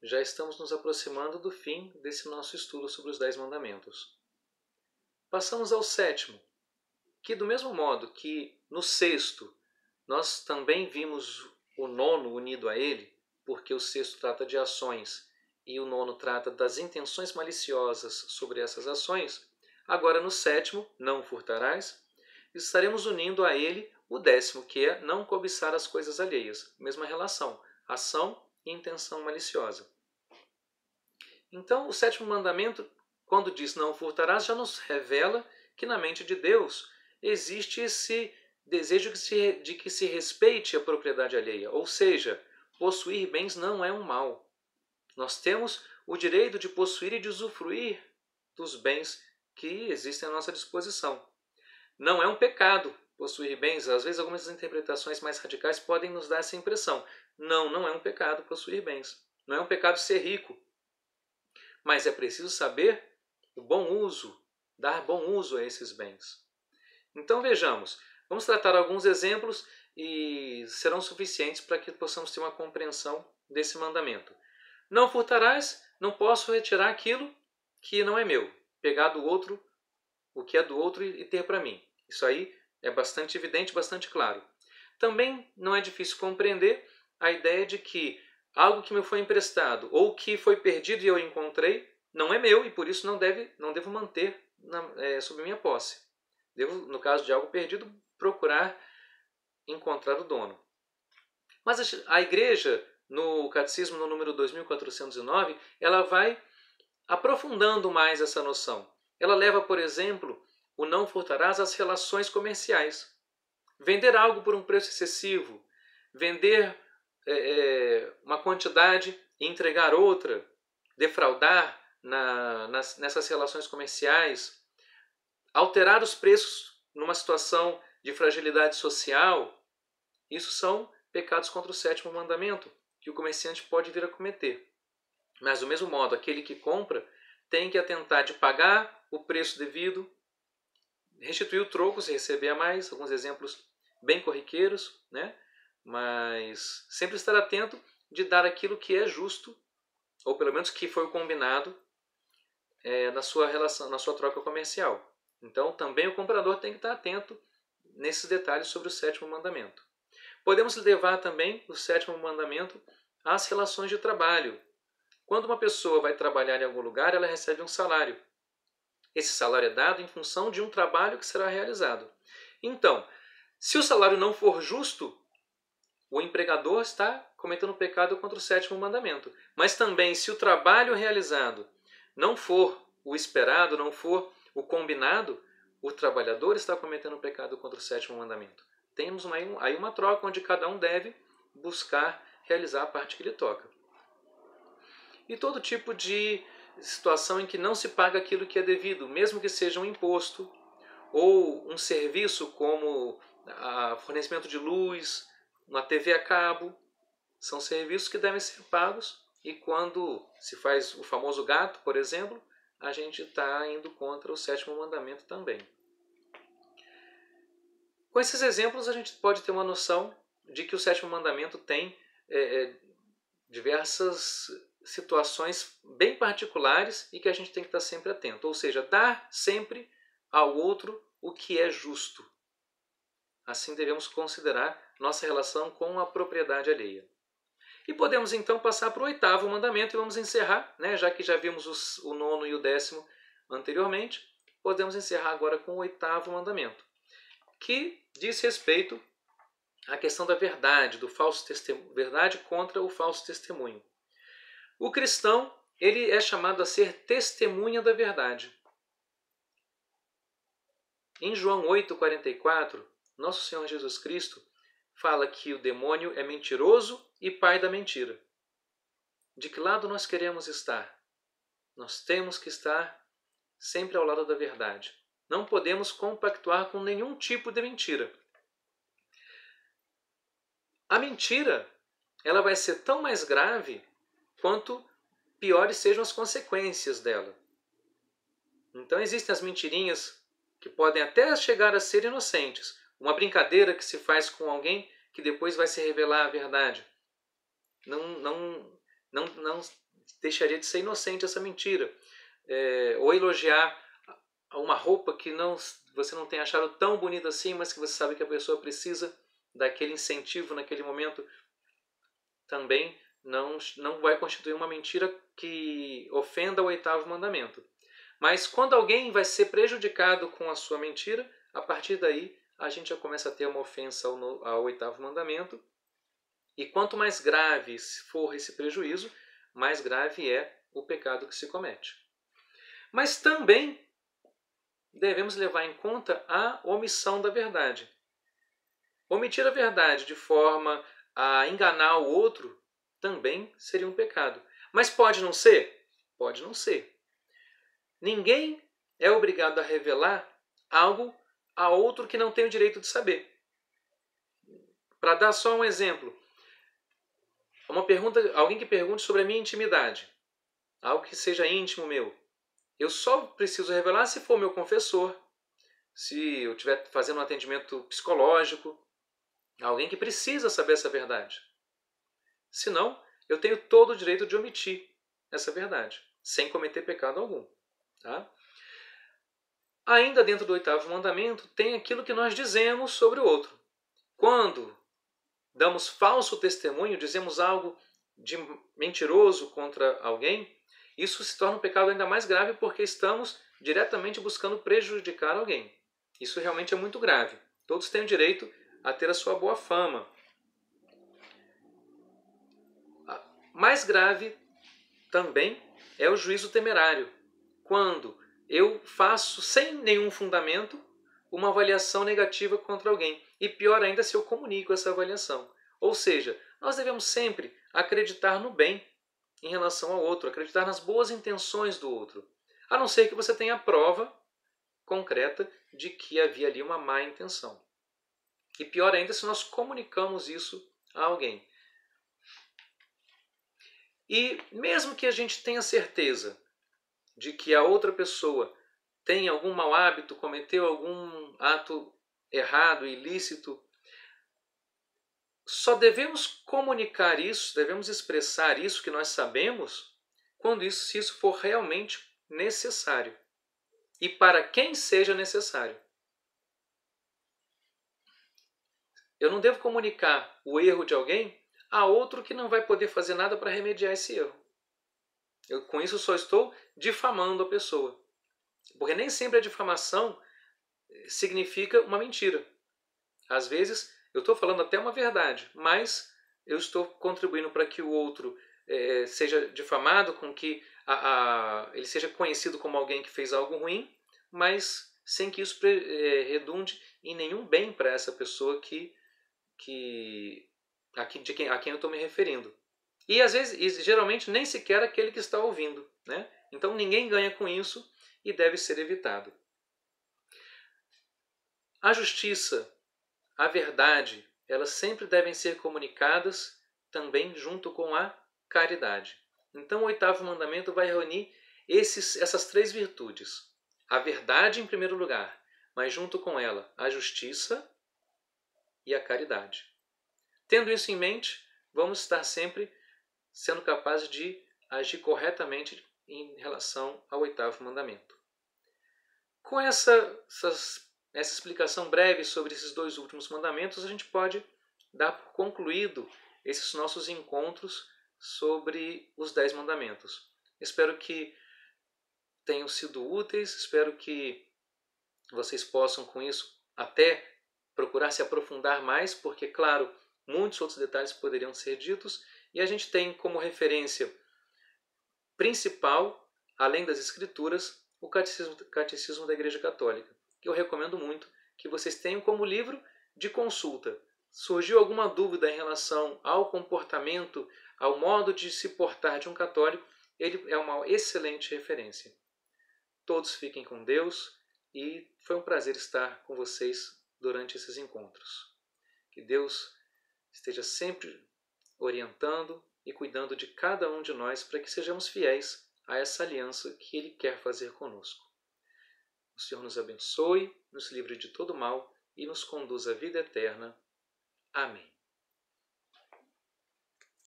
já estamos nos aproximando do fim desse nosso estudo sobre os 10 mandamentos. Passamos ao 7º, que do mesmo modo que no 6º nós também vimos o 9º unido a ele, porque o 6º trata de ações e o 9º trata das intenções maliciosas sobre essas ações, agora no 7º, não furtarás, estaremos unindo a ele o 10º, que é não cobiçar as coisas alheias. Mesma relação, ação e intenção maliciosa. Então, o 7º mandamento, quando diz não furtarás, já nos revela que na mente de Deus existe esse desejo de que se respeite a propriedade alheia. Ou seja, possuir bens não é um mal. Nós temos o direito de possuir e de usufruir dos bens que existem à nossa disposição. Não é um pecado possuir bens. Às vezes algumas interpretações mais radicais podem nos dar essa impressão. Não é um pecado possuir bens. Não é um pecado ser rico. Mas é preciso saber o bom uso, dar bom uso a esses bens. Então vejamos, vamos tratar alguns exemplos e serão suficientes para que possamos ter uma compreensão desse mandamento. Não furtarás, não posso retirar aquilo que não é meu, pegar do outro o que é do outro e ter para mim. Isso aí é bastante evidente, bastante claro. Também não é difícil compreender a ideia de que algo que me foi emprestado ou que foi perdido e eu encontrei não é meu e por isso não devo manter sob minha posse. Devo, no caso de algo perdido, procurar encontrar o dono. Mas a igreja, no Catecismo no número 2409, ela vai aprofundando mais essa noção. Ela leva, por exemplo, o não furtarás às relações comerciais. Vender algo por um preço excessivo, vender uma quantidade e entregar outra, defraudar nessas relações comerciais, alterar os preços numa situação de fragilidade social, isso são pecados contra o 7º mandamento, que o comerciante pode vir a cometer. Mas, do mesmo modo, aquele que compra tem que atentar de pagar o preço devido, restituir o troco se receber a mais, alguns exemplos bem corriqueiros, né? Mas sempre estar atento de dar aquilo que é justo, ou pelo menos que foi o combinado na sua relação, na sua troca comercial. Então, também o comprador tem que estar atento nesses detalhes sobre o 7º mandamento. Podemos levar também o 7º mandamento às relações de trabalho. Quando uma pessoa vai trabalhar em algum lugar, ela recebe um salário. Esse salário é dado em função de um trabalho que será realizado. Então, se o salário não for justo, o empregador está cometendo pecado contra o 7º mandamento. Mas também, se o trabalho realizado não for o esperado, não for o combinado, o trabalhador está cometendo pecado contra o 7º mandamento. Temos aí uma troca onde cada um deve buscar realizar a parte que lhe toca. E todo tipo de situação em que não se paga aquilo que é devido, mesmo que seja um imposto ou um serviço como fornecimento de luz, uma TV a cabo, são serviços que devem ser pagos e quando se faz o famoso gato, por exemplo, a gente está indo contra o 7º mandamento também. Com esses exemplos a gente pode ter uma noção de que o 7º mandamento tem diversas situações bem particulares e que a gente tem que estar sempre atento. Ou seja, dar sempre ao outro o que é justo. Assim devemos considerar nossa relação com a propriedade alheia. E podemos então passar para o 8º mandamento e vamos encerrar, né? Já que já vimos o 9º e o 10º anteriormente, podemos encerrar agora com o 8º mandamento, que diz respeito à questão da verdade, do falso testemunho, verdade contra o falso testemunho. O cristão, ele é chamado a ser testemunha da verdade. Em João 8,44, nosso Senhor Jesus Cristo fala que o demônio é mentiroso e pai da mentira. De que lado nós queremos estar? Nós temos que estar sempre ao lado da verdade. Não podemos compactuar com nenhum tipo de mentira. A mentira, ela vai ser tão mais grave quanto piores sejam as consequências dela. Então existem as mentirinhas que podem até chegar a ser inocentes. Uma brincadeira que se faz com alguém que depois vai se revelar a verdade. Não deixaria de ser inocente essa mentira. Ou elogiar uma roupa que você não tem achado tão bonita assim, mas que você sabe que a pessoa precisa daquele incentivo naquele momento, também não vai constituir uma mentira que ofenda o 8º mandamento. Mas quando alguém vai ser prejudicado com a sua mentira, a partir daí a gente já começa a ter uma ofensa ao 8º mandamento. E quanto mais grave for esse prejuízo, mais grave é o pecado que se comete. Mas também devemos levar em conta a omissão da verdade. Omitir a verdade de forma a enganar o outro também seria um pecado. Mas pode não ser? Pode não ser. Ninguém é obrigado a revelar algo a outro que não tem o direito de saber. Para dar só um exemplo, alguém que pergunte sobre a minha intimidade, algo que seja íntimo meu. Eu só preciso revelar se for meu confessor, se eu estiver fazendo um atendimento psicológico, alguém que precisa saber essa verdade. Senão, eu tenho todo o direito de omitir essa verdade, sem cometer pecado algum. Tá? Ainda dentro do 8º mandamento, tem aquilo que nós dizemos sobre o outro. Quando damos falso testemunho, dizemos algo de mentiroso contra alguém, isso se torna um pecado ainda mais grave porque estamos diretamente buscando prejudicar alguém. Isso realmente é muito grave. Todos têm o direito a ter a sua boa fama. Mais grave também é o juízo temerário, quando eu faço sem nenhum fundamento uma avaliação negativa contra alguém. E pior ainda se eu comunico essa avaliação. Ou seja, nós devemos sempre acreditar no bem em relação ao outro, acreditar nas boas intenções do outro, a não ser que você tenha prova concreta de que havia ali uma má intenção. E pior ainda se nós comunicamos isso a alguém. E mesmo que a gente tenha certeza de que a outra pessoa tem algum mau hábito, cometeu algum ato errado, ilícito, só devemos comunicar isso, devemos expressar isso que nós sabemos, se isso for realmente necessário. E para quem seja necessário. Eu não devo comunicar o erro de alguém a outro que não vai poder fazer nada para remediar esse erro. Com isso só estou difamando a pessoa. Porque nem sempre a difamação significa uma mentira. Às vezes eu estou falando até uma verdade, mas eu estou contribuindo para que o outro seja difamado, com que ele seja conhecido como alguém que fez algo ruim, mas sem que isso redunde em nenhum bem para essa pessoa a quem eu estou me referindo. E às vezes, geralmente, nem sequer aquele que está ouvindo. Né? Então ninguém ganha com isso e deve ser evitado. A justiça, a verdade, elas sempre devem ser comunicadas também junto com a caridade. Então o 8º mandamento vai reunir essas 3 virtudes. A verdade em primeiro lugar, mas junto com ela a justiça e a caridade. Tendo isso em mente, vamos estar sempre sendo capazes de agir corretamente em relação ao 8º mandamento. Com essa explicação breve sobre esses 2 últimos mandamentos, a gente pode dar por concluído esses nossos encontros sobre os 10 mandamentos. Espero que tenham sido úteis, espero que vocês possam com isso até procurar se aprofundar mais, porque, claro, muitos outros detalhes poderiam ser ditos, e a gente tem como referência principal, além das Escrituras, o Catecismo da Igreja Católica, que eu recomendo muito que vocês tenham como livro de consulta. Surgiu alguma dúvida em relação ao comportamento, ao modo de se portar de um católico, ele é uma excelente referência. Todos fiquem com Deus e foi um prazer estar com vocês durante esses encontros. Que Deus esteja sempre orientando e cuidando de cada um de nós para que sejamos fiéis a essa aliança que Ele quer fazer conosco. O Senhor nos abençoe, nos livre de todo mal e nos conduz à vida eterna. Amém.